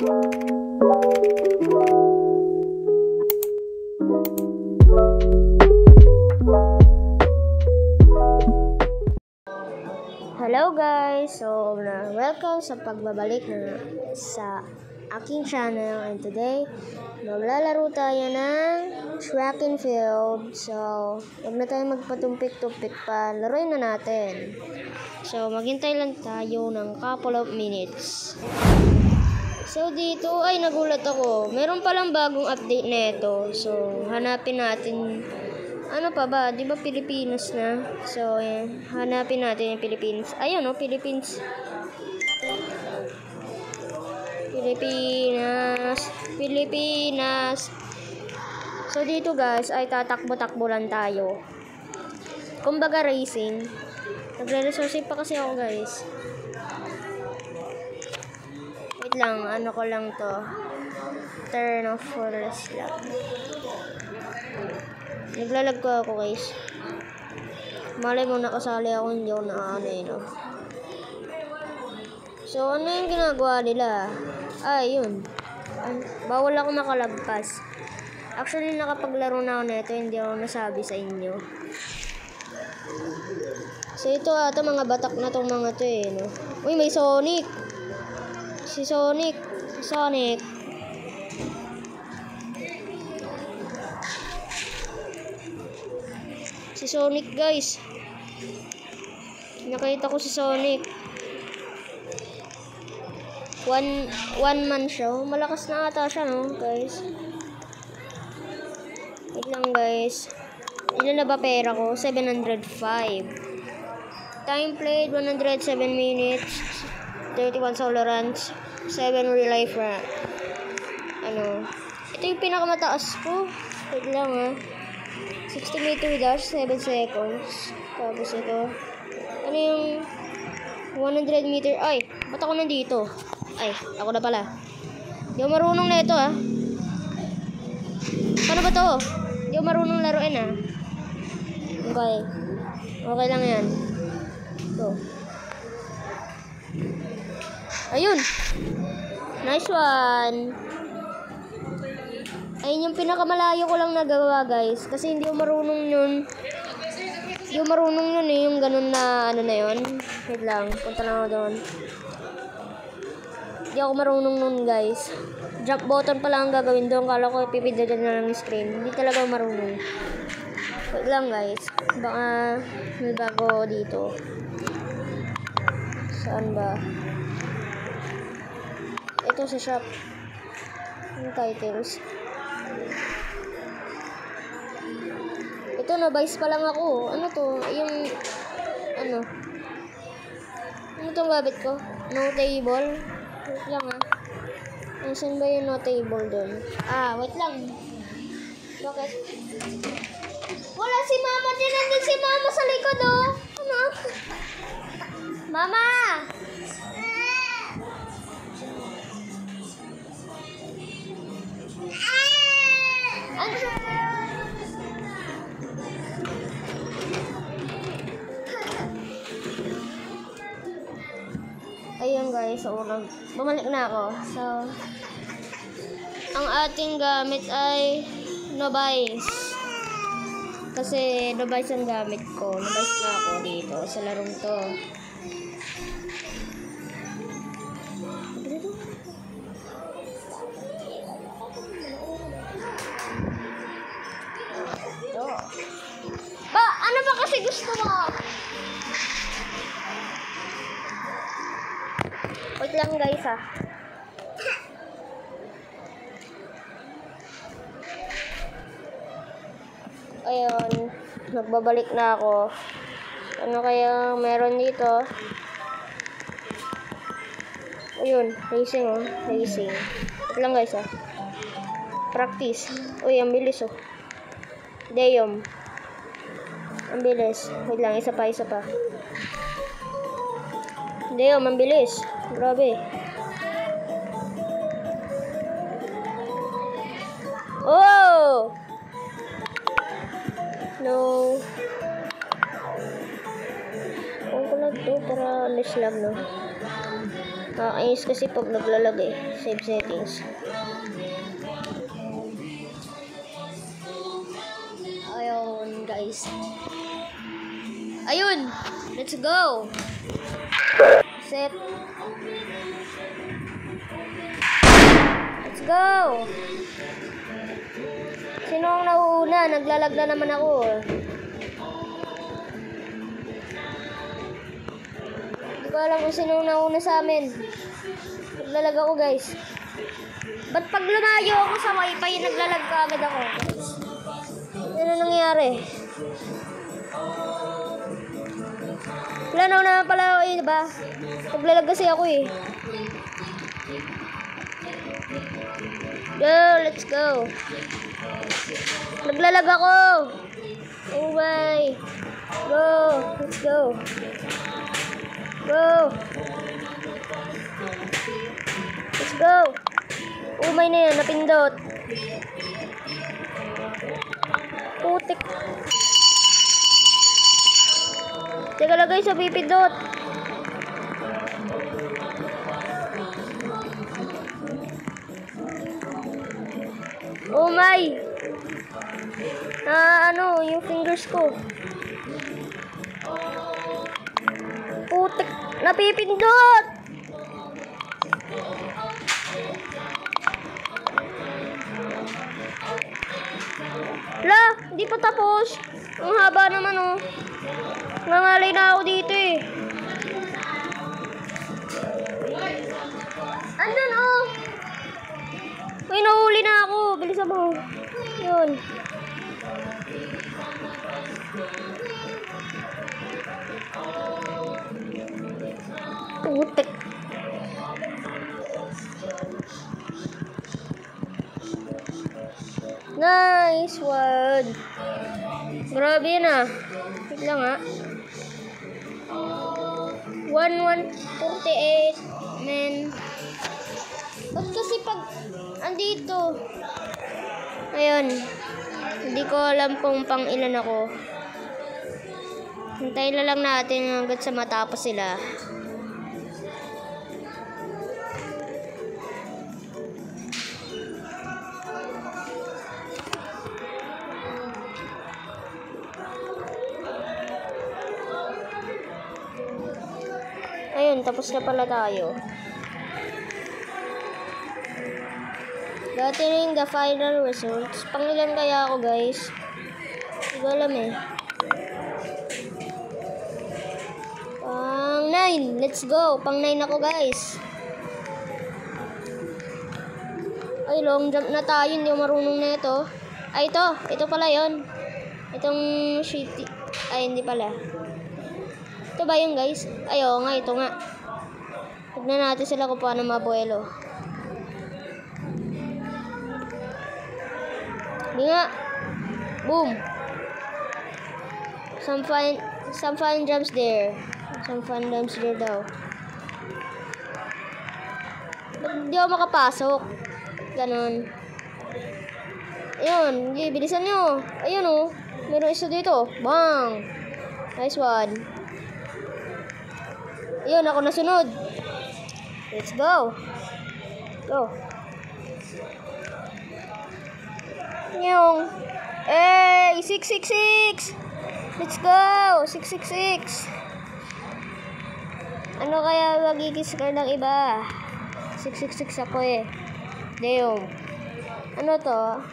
Hello guys! So, welcome sa pagbabalik sa aking channel, and today, maglalaro tayo ng track and field. So, huwag na tayo magpatumpik-tumpik pa, laruin na natin. So, maghintay lang tayo ng couple of minutes. So, dito ay nagulat ako. Meron palang bagong update na ito. So, hanapin natin. Ano pa ba? Di ba Pilipinas na? So, hanapin natin yung Philippines. Ayun, no? Philippines. Pilipinas. So, dito guys, ay tatakbo-takbo lang tayo. Kumbaga racing. Nagre-resource pa kasi ako guys. Wait lang, ano ko lang to. Turn off forest lang. Naglalag ko ako guys. Malay mo nakasali ako, hindi ako no. So ano yung ginagawa nila? Yun. Bawal ako makalagpas. Actually nakapaglaro na ako nito, hindi ako nasabi sa inyo. So ito ata mga batak na tong mga to no. Uy, may Sonic. Si Sonic. Si Sonic guys. Nakita ko si Sonic. One man siya. Malakas na ata siya no guys. Wait lang guys. Ilan na ba pera ko? 705. Time played 107 minutes. 31 solo runs. 7 real life run. Ito yung pinakamataas ko. Wait lang 60 meter dash, 7 seconds. Tapos ito. Ano yung 100 meter? Ay, ba't ako nandito? Ay, ako na pala. Hindi ako marunong na ito Paano ba to? Hindi ako marunong laruin Okay. Okay lang yan. Go. Ayun. Nice one. Ayun yung pinakamalayo ko lang nagawa guys. Kasi hindi ako marunong yun. Yung ganun na ano na yun. Wait lang. Punta lang ako doon. Hindi ako marunong nun guys. Jump button pa lang ang gagawin doon. Kala ko ipipindutin na lang yung screen. Hindi talaga ako marunong. Wait lang guys. Baka may bago dito. Saan ba? Ito sa shop. Yung titles. Ito na-vice pa lang ako. Ano to? Ano tong gamit ko? No table? Wait lang Nasaan ba yung no table dun? Wait lang. Bakit? Wala si mama din. Nandun si mama sa likod Ano? Mama! Ayun guys, so bumalik na ako. So, ang ating gamit ay Novice. Kasi Novice ang gamit ko. Novice na ako dito sa larong to. Ano ba kasi gusto mo? Wait lang guys Ayun, nagbabalik na ako. Ano kaya meron dito? Ayun, racing racing. Wait lang guys Practice. Uy, ang bilis Deum. Ang bilis. Wait lang, isa pa. Deum, ang bilis. Grabe. Oh! No. Kung ko lang to para mislag Nakakainis kasi pag naglalag eh. Save settings. Ayun, guys. Ayun! Let's go! Set. Let's go! Sino ang nauuna? Naglalag na naman ako. Hindi ko alam kung sino ang nauna sa amin. Naglalag ako, guys. Ba't pag lumayo ako sa wifi, naglalag ka agad ako, guys? Ano nangyayari? Wala na pala ako eh, diba? Naglalag kasi ako eh. Go, let's go. Naglalag ako. Oh my. Go, let's go. Go. Let's go. Umay na yan, napindot. Putik. Teka lang guys, napipindot. Oh my. Ano, yung fingers ko. Putik, napipindot. La, hindi pa tapos. Ang haba naman oh. Nangalay na ako dito eh. Andun oh. May nahuli na ako. Bilisan mo. Yun. Putik. Nice one. Grabe yun ah. Wait lang ah. 1148. Men. Ba't kasi pag andito? Ayun. Hindi ko alam kung pang ilan ako. Hintayin na lang natin hanggang sa matapos sila. Ayun, tapos na pala tayo. Dati na yung the final results. Pangilan kaya ako, guys? Hindi ko alam eh. Pang 9. Let's go. Pang 9 ako, guys. Ay, long jump na tayo. Hindi ako marunong na ito. Ay, ito. Ito pala yun. Itong shitty. Ay, hindi pala. Ito ba yun, guys? Ay, oo nga. Ito nga. Tignan natin sila kung paano mabuelo. Hindi nga. Boom. Some fun jumps there. Some fun jumps there daw. Ba't hindi ako makapasok? Ganon. Ayun. Okay, bilisan nyo. Ayun oh. Meron isa dito. Bang. Nice one. Ayun, ako nasunod. Let's go. Go. Yung. Eh, 666. Let's go. 666. Ano kaya magiging score ng iba? 666 ako eh. Damn. Ano to?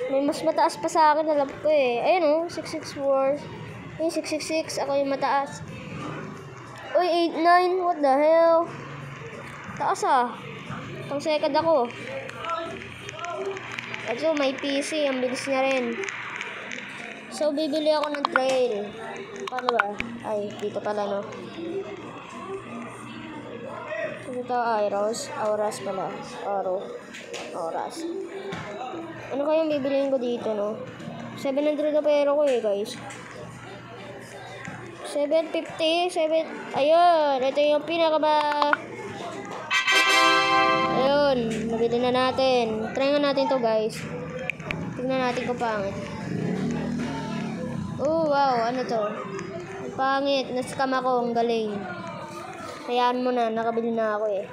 May mas mataas pa sa akin, alam ko eh. Ayun oh, 664. Yung 666, ako yung mataas. Uy, 89. What the hell? Taas ah. Pang second ako. Also, may PC. Ang bilis niya rin. So, bibili ako ng trail. Paano ba? Ay, dito pala, no? Ito, Auras. Auras pala. Auras. Ano kayang bibiliin ko dito, no? 700 na pera ko eh, guys. 750. Ayun. Ito yung pinakaba. Ayun, nabili na natin. Try nga natin to, guys. Tignan natin kung pangit. Oh, wow, ano to? Ang pangit, na-scam ako, ang galing. Hayaan mo na, nakabili na ako eh.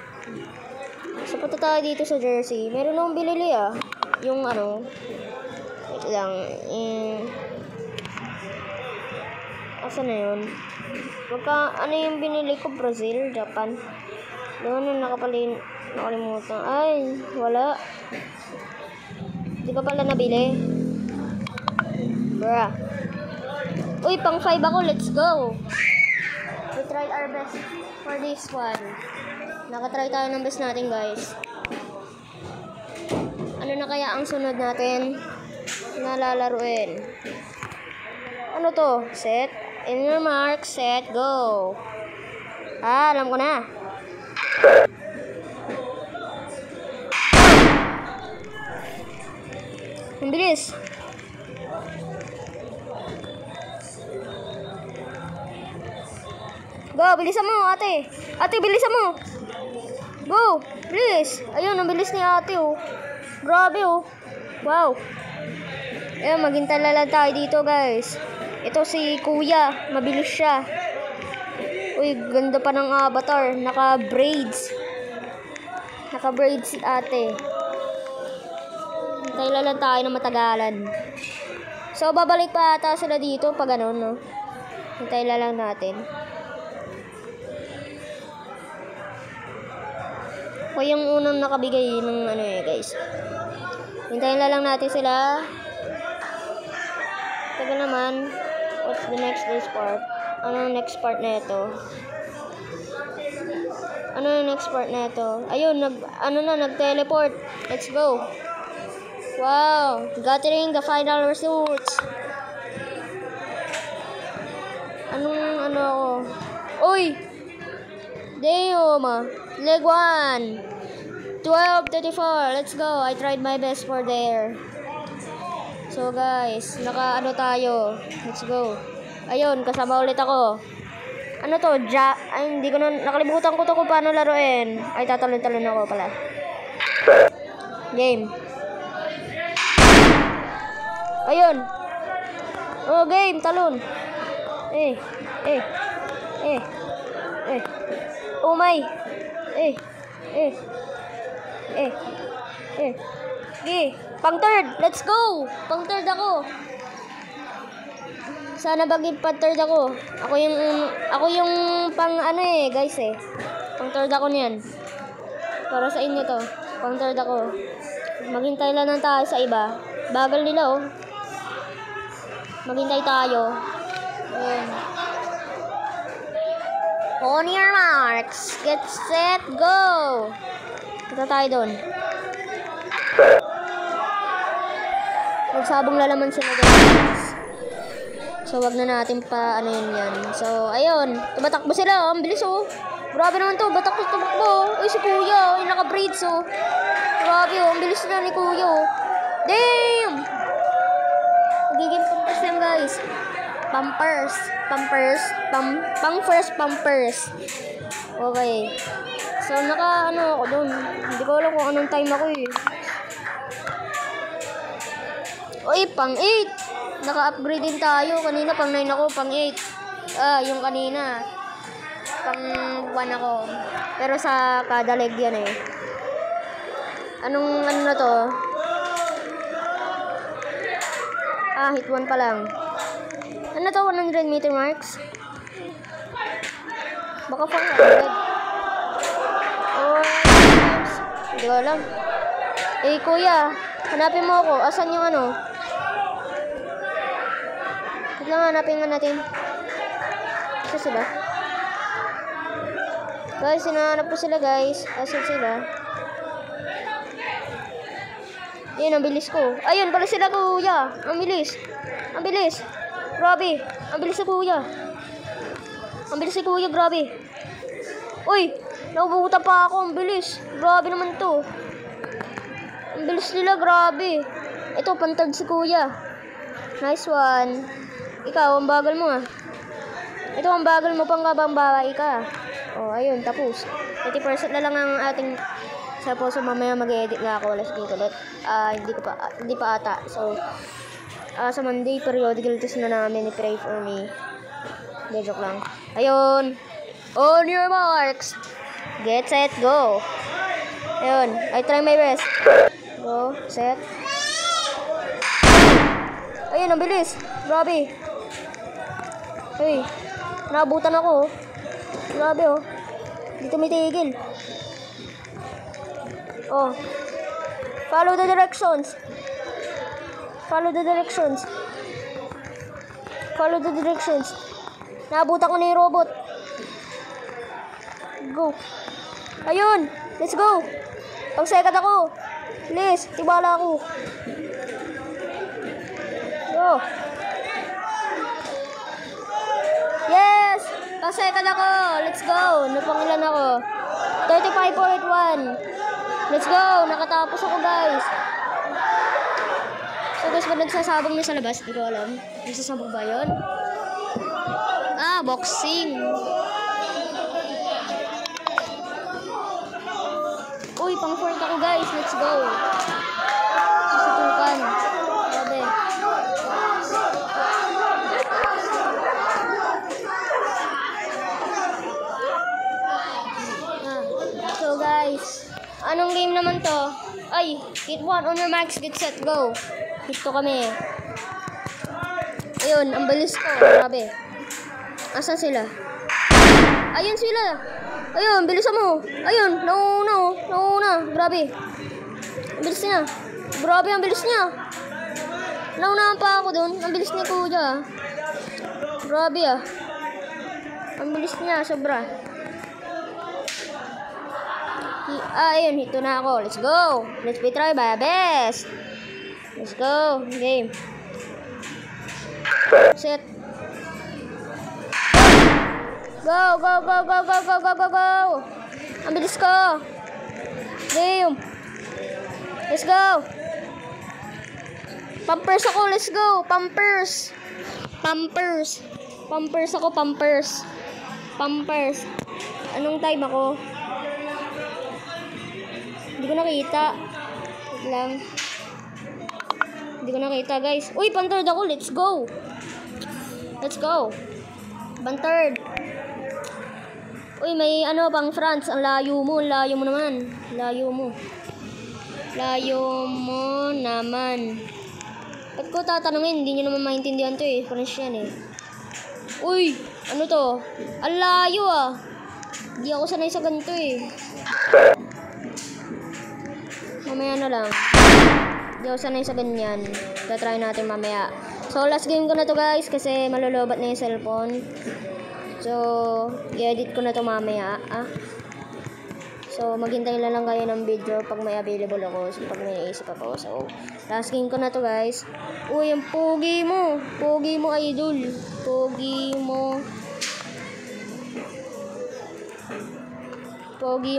So, punta tayo dito sa Jersey. Meron akong binili ah. Yung ano, wait lang, asa na yun? Ano yung binili ko? Brazil, Japan. Doon na nakalimutan. Ay, wala. Di ko pala nabili. Bruh. Uy, pang 5 ako. Let's go. We tried our best for this one. Nakatry tayo ng best natin, guys. Ano na kaya ang sunod natin na lalaruin? Ano to? Set. In your mark. Set. Go. Alam ko na. Ang bilis. Go, bilisan mo, ate. Ate, bilisan mo. Go, bilis. Ayun, ang bilis ni ate, oh. Grabe, oh. Wow. Ayun, maghintala lang tayo dito, guys. Ito si kuya. Mabilis siya. Uy, ganda pa ng avatar. Naka-braids. Naka-braids si ate. Hintala lang tayo na matagalan. So, babalik pa ata sila dito pag ano, no? Hintala lang natin. Ako yung unang nakabigay ng ano eh, guys. Hintayin lang natin sila. Tagal naman. What's the next part? Ano yung next part na ito? Ano yung next part na ito? Ayun, nag-teleport. Let's go. Wow. Gathering the final results. Ano ako? Uy! Damn! Leg 1. 12:34. Let's go. I tried my best for there. So guys, naka-ano tayo. Let's go. Ayun, kasama ulit ako. Ano to? Ay, hindi ko na, nakalimutan ko to kung paano laruin. Ay, tatalon-talon ako pala. Game. Ayun. Oh, game, talon. Eh. Oh my. Okay. Pang third. Let's go. Pang third ako. Sana bagay pang third ako. Ako yung pang ano eh, guys eh. Pang third ako niyan. Para sa inyo to. Pang third ako. Maghintay lang tayo sa iba. Bagal nila oh. Maghintay tayo. Ayun. On your marks. Get set, go! Punta tayo doon. Magsabong lalaman sila guys. So, wag na natin pa ano yun yan. So, ayun. Tumatakbo sila. Ang bilis oh. Grabe naman to. Batak to tumakbo. Uy, si kuya. Uy, naka-braids oh. Grabe oh. Ang bilis na ni kuya oh. Damn! Magiging pampers yan guys. Pampers. Pampers. Okay. So, ano ako dun. Hindi ko alam kung anong time ako eh. Uy, pang 8. Naka-upgrade din tayo. Kanina pang 9 ako, pang 8. Yung kanina. Pang 1 ako. Pero sa kada leg yan eh. Anong ano na to? Hit 1 pa lang. Ano to? 100 meter marks? Baka pang 100. Oh, hindi ko alam. Eh, kuya, hanapin mo ako. Asan yung ano? Wait lang, hanapin nga natin. Asa sila? Guys, hinahanap ko sila, guys. Asan sila? Yan, ang bilis ko. Ayun, pala sila, kuya. Ang bilis. Grabe. Ang bilis si kuya. Grabe. Uy, naubuhutan pa ako. Ang bilis. Grabe naman to. Ang bilis nila, grabe. Ito, pantad si kuya. Nice one. Ikaw, ang bagal mo ah. Ito, ang bagal mo pang babae ka. Oh, ayun, tapos. 30% na lang ang ating suppose mamaya mag-edit na ako. Let's get ulit. Hindi pa ata. So, sa Monday, periodical test na namin. Pray for me. Hindi, joke lang. Ayun. On your marks. Get set, go. Ayun, I try my best. Go, set. Ayun, ang bilis. Grabe. Hey, naabutan ako. Grabe oh. Dito may tigil. Oh. Follow the directions. Follow the directions. Follow the directions. Naabutan ko na yung robot. Go. Ayun. Let's go. Pag-second ako. Please. Tibala ako. Go. Yes. Pag-second ako. Let's go. Napangilan ako. 35.1. Let's go. Nakatapos ako guys. So guys, ba nagsasabong niya sa labas? Hindi ko alam. Nagsasabong ba yun? Ah, boxing. Uy, pang fourth ako guys. Let's go. Susutukan. Grabe. So guys, anong game naman to? Ay, hit 1 on your marks, get set, go. Hit to kami. Ayun, ang bilis ko. Grabe. Asan sila? Ayun sila. Ayun, bilisan mo. Ayun, nauna. Grabe. Ang bilis niya. Grabe, ang bilis niya. Naunahan pa ako dun. Ang bilis ni Kuya. Grabe ah. Ang bilis niya, sobra. Ayun, hito na ako. Let's go. Let's be try by best. Let's go. Game. Set. Go. Ang bilis ko. Game. Let's go. Pampers ako. Let's go. Pampers ako. Pampers. Anong time ako? Hindi ko nakita. Wait lang. Hindi ko nakita guys. Uy, pang-third ako. Let's go. Pang-third. Uy, may ano pang France. Ang layo mo naman. Layo mo naman. Ba't ko tatanungin? Hindi nyo naman maintindihan to eh. French yan eh. Uy, ano to? Ang layo ah. Hindi ako sanay sa ganito eh. Mamaya na lang. Hindi ako sanay sa ganyan. Try natin mamaya. So, last game ko na to guys. Kasi malulobat na yung cellphone. So, i-edit ko na to mamaya. So, maghintay lang kayo ng video pag may available ako. So, pag may naisip ako. So, last game ko na to guys. Uy, ang pogi mo. Pogi mo, idol. Pogi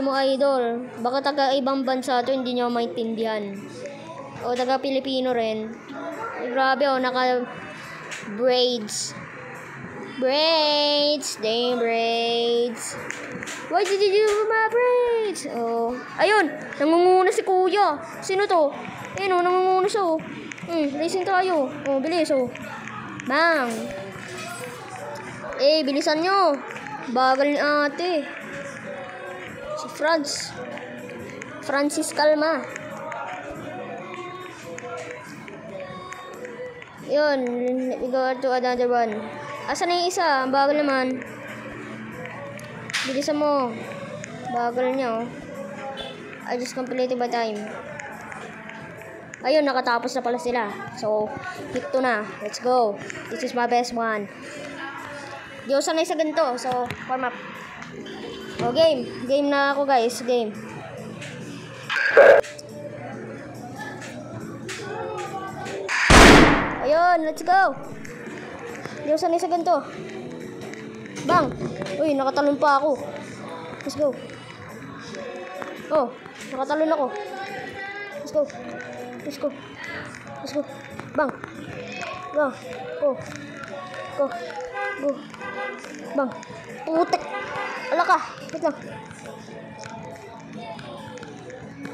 mo, idol. Baka taga-ibang bansa to, hindi nyo maintindihan. O, taga-Pilipino rin. Ay, grabe, naka-braids. Damn braids. Why did you do my braids? Oh, ayun, nangunguna si Kuya. Sino to? Ayun, nangunguna siya. Racing tayo. Oh, bilis Bang. Bilisan nyo. Bagal ni ate. Si Francis Calma. Yun, let me go to another one. Asan na yung isa? Ang bagal naman. Bilisan mo. Bagal niya I just completed my time. Ayun, nakatapos na pala sila. So, hit to na. Let's go. This is my best one. Di ako sanay sa ganito. So, warm up. O, game. Game na ako guys. Game. Ayun, let's go. Di ako sanay sa ganito. Bang! Uy, nakatalon pa ako. Let's go. Oh, nakatalon ako. Let's go. Bang! Go. Bang! Putek! Ala ka! Wait lang.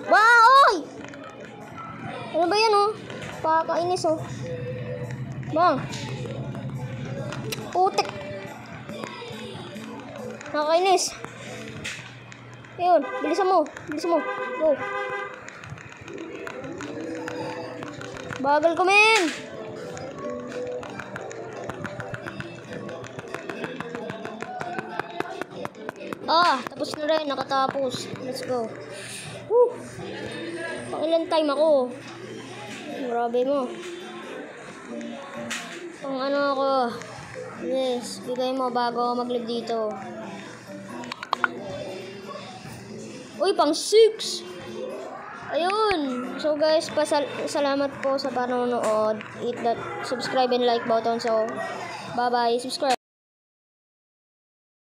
Bang! Oy! Ano ba yan Pakainis Bang! Putek! Nakakainis. Ayun, bilisan mo. Bilisan mo. Go. Bagal ko, men. Tapos na rin. Nakatapos. Let's go. Woo! Pang ilan time ako. Grabe mo. Pang ano ako. Yes, bigay mo bago ako mag-live dito. Uy, pang 6. Ayun. So guys, salamat po sa panonood. Hit that subscribe and like button. So, bye-bye. Subscribe.